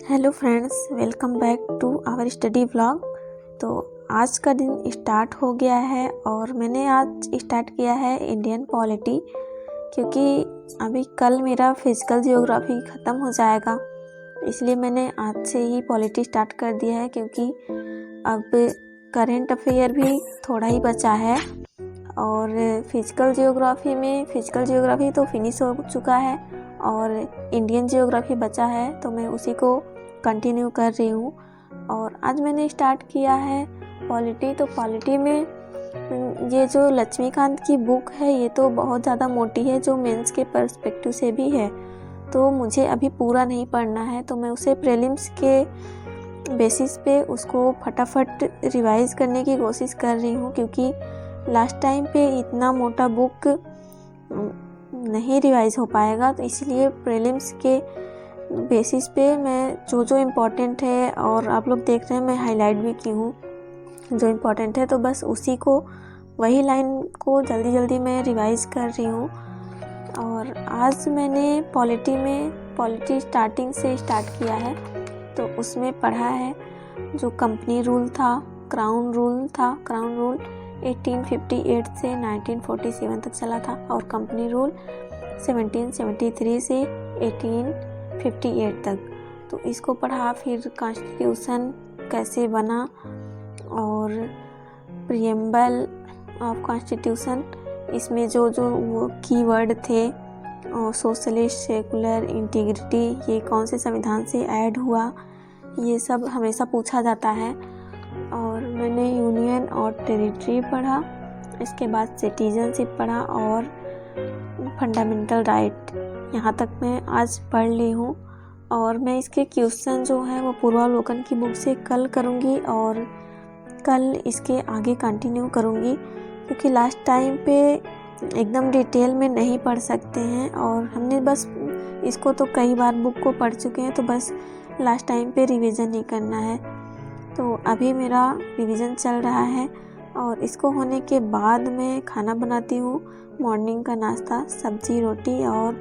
Hello friends, welcome back to our study vlog. तो आज का दिन स्टार्ट हो गया है और मैंने आज स्टार्ट किया है इंडियन पॉलिटी, क्योंकि अभी कल मेरा फिजिकल जियोग्राफी ख़त्म हो जाएगा। इसलिए मैंने आज से ही पॉलिटी स्टार्ट कर दिया है, क्योंकि अब करंट अफेयर भी थोड़ा ही बचा है और फिजिकल जियोग्राफी तो फिनिश हो चुका है और इंडियन जियोग्राफी बचा है, तो मैं उसी को कंटिन्यू कर रही हूँ। और आज मैंने स्टार्ट किया है पॉलिटी। तो पॉलिटी में ये जो लक्ष्मीकांत की बुक है, ये तो बहुत ज़्यादा मोटी है, जो मेंस के पर्सपेक्टिव से भी है, तो मुझे अभी पूरा नहीं पढ़ना है। तो मैं उसे प्रीलिम्स के बेसिस पे उसको फटाफट रिवाइज़ करने की कोशिश कर रही हूँ, क्योंकि लास्ट टाइम पे इतना मोटा बुक नहीं रिवाइज़ हो पाएगा। तो इसलिए प्रीलिम्स के बेसिस पे मैं जो इम्पोर्टेंट है, और आप लोग देख रहे हैं मैं हाईलाइट भी की हूँ जो इम्पोर्टेंट है, तो बस उसी को, वही लाइन को जल्दी मैं रिवाइज़ कर रही हूँ। और आज मैंने पॉलिटी स्टार्टिंग से स्टार्ट किया है। तो उसमें पढ़ा है जो कंपनी रूल था, क्राउन रूल 1858 से 1947 तक चला था, और कंपनी रूल 1773 से 1858 तक। तो इसको पढ़ा। फिर कॉन्स्टिट्यूशन कैसे बना और प्रीएम्बल ऑफ कॉन्स्टिट्यूशन, इसमें जो वो कीवर्ड थे, और सोशलिस्ट, सेकुलर, इंटीग्रिटी, ये कौन से संविधान से ऐड हुआ, ये सब हमेशा पूछा जाता है। और मैंने यूनियन और टेरिटरी पढ़ा, इसके बाद सिटीजनशिप पढ़ा और फंडामेंटल राइट, यहाँ तक मैं आज पढ़ ली हूँ। और मैं इसके क्वेश्चन जो हैं वो पूर्वावलोकन की बुक से कल करूँगी, और कल इसके आगे कंटिन्यू करूँगी, क्योंकि लास्ट टाइम पे एकदम डिटेल में नहीं पढ़ सकते हैं, और हमने बस इसको तो कई बार बुक को पढ़ चुके हैं, तो बस लास्ट टाइम पे रिवीजन ही करना है। तो अभी मेरा रिवीजन चल रहा है, और इसको होने के बाद मैं खाना बनाती हूँ। मॉर्निंग का नाश्ता सब्जी रोटी और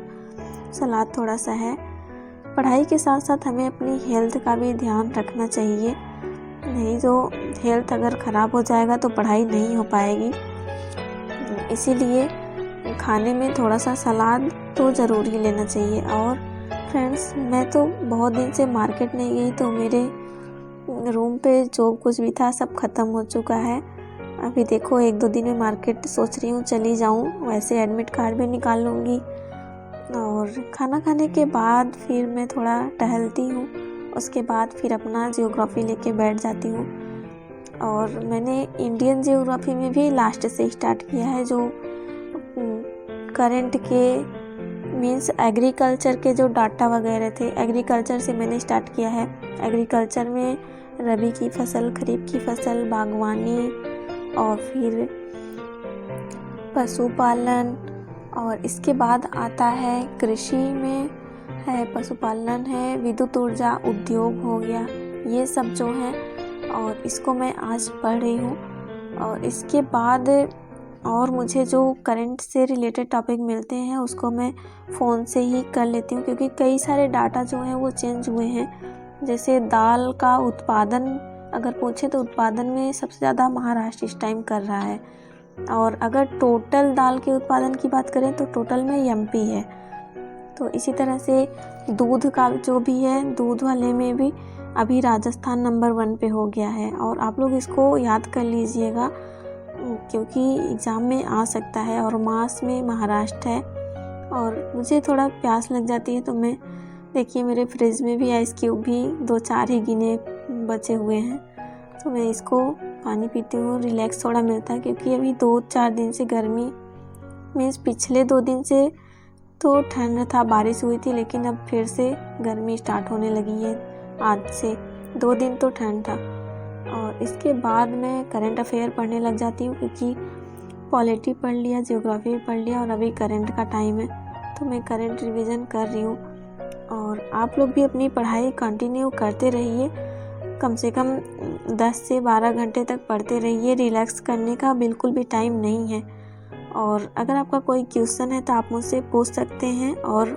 सलाद थोड़ा सा है। पढ़ाई के साथ साथ हमें अपनी हेल्थ का भी ध्यान रखना चाहिए, नहीं जो हेल्थ अगर ख़राब हो जाएगा तो पढ़ाई नहीं हो पाएगी। इसीलिए खाने में थोड़ा सा सलाद तो ज़रूर ही लेना चाहिए। और फ्रेंड्स, मैं तो बहुत दिन से मार्केट नहीं गई, तो मेरे रूम पे जो कुछ भी था सब ख़त्म हो चुका है। अभी देखो 1-2 दिन में मार्केट सोच रही हूँ चली जाऊँ, वैसे एडमिट कार्ड भी निकाल लूँगी। और खाना खाने के बाद फिर मैं थोड़ा टहलती हूँ, उसके बाद फिर अपना जियोग्राफी लेके बैठ जाती हूँ। और मैंने इंडियन जियोग्राफी में भी लास्ट से स्टार्ट किया है, जो करंट के मीन्स एग्रीकल्चर के जो डाटा वगैरह थे, एग्रीकल्चर से मैंने स्टार्ट किया है। एग्रीकल्चर में रबी की फसल, खरीफ की फसल, बागवानी, और फिर पशुपालन, और इसके बाद आता है कृषि में है पशुपालन है, विद्युत ऊर्जा उद्योग हो गया, ये सब जो है, और इसको मैं आज पढ़ रही हूँ। और इसके बाद और मुझे जो करंट से रिलेटेड टॉपिक मिलते हैं उसको मैं फ़ोन से ही कर लेती हूँ, क्योंकि कई सारे डाटा जो हैं वो चेंज हुए हैं। जैसे दाल का उत्पादन अगर पूछे तो उत्पादन में सबसे ज़्यादा महाराष्ट्र इस टाइम कर रहा है, और अगर टोटल दाल के उत्पादन की बात करें तो टोटल में एमपी है। तो इसी तरह से दूध का जो भी है, दूध वाले में भी अभी राजस्थान नंबर 1 पे हो गया है। और आप लोग इसको याद कर लीजिएगा, क्योंकि एग्ज़ाम में आ सकता है। और मास में महाराष्ट्र है। और मुझे थोड़ा प्यास लग जाती है, तो मैं देखिए मेरे फ्रिज में भी आइस क्यूब भी 2-4 ही गिने बचे हुए हैं, तो मैं इसको पानी पीती हूँ, रिलैक्स थोड़ा मिलता है। क्योंकि अभी 2-4 दिन से गर्मी, मीन्स पिछले 2 दिन से तो ठंड था, बारिश हुई थी, लेकिन अब फिर से गर्मी स्टार्ट होने लगी है। आज से 2 दिन तो ठंड था। और इसके बाद मैं करंट अफेयर पढ़ने लग जाती हूँ, क्योंकि पॉलिटी पढ़ लिया, जियोग्राफी पढ़ लिया, और अभी करंट का टाइम है, तो मैं करंट रिवीजन कर रही हूँ। और आप लोग भी अपनी पढ़ाई कंटिन्यू करते रहिए, कम से कम 10 से 12 घंटे तक पढ़ते रहिए। रिलैक्स करने का बिल्कुल भी टाइम नहीं है। और अगर आपका कोई क्वेश्चन है तो आप मुझसे पूछ सकते हैं, और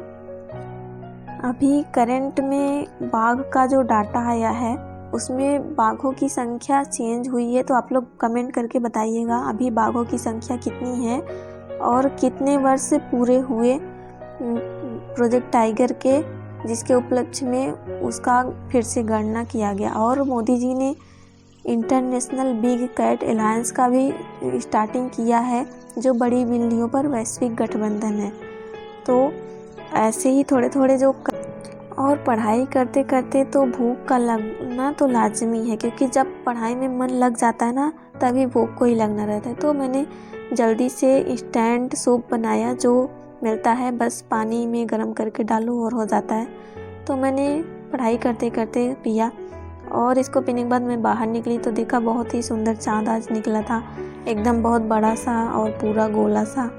अभी करंट में बाघ का जो डाटा आया है उसमें बाघों की संख्या चेंज हुई है, तो आप लोग कमेंट करके बताइएगा अभी बाघों की संख्या कितनी है और कितने वर्ष पूरे हुए प्रोजेक्ट टाइगर के, जिसके उपलक्ष्य में उसका फिर से गणना किया गया। और मोदी जी ने इंटरनेशनल बिग कैट अलायंस का भी स्टार्टिंग किया है, जो बड़ी बिल्लियों पर वैश्विक गठबंधन है। तो ऐसे ही थोड़े थोड़े जो और पढ़ाई करते करते तो भूख का लगना तो लाजमी है, क्योंकि जब पढ़ाई में मन लग जाता है ना तभी भूख को ही लगना रहता है। तो मैंने जल्दी से इंस्टेंट सूप बनाया, जो मिलता है बस पानी में गर्म करके डालो और हो जाता है। तो मैंने पढ़ाई करते करते पिया और इसको पीने के बाद मैं बाहर निकली तो देखा बहुत ही सुंदर चाँद आज निकला था, एकदम बहुत बड़ा सा और पूरा गोला सा।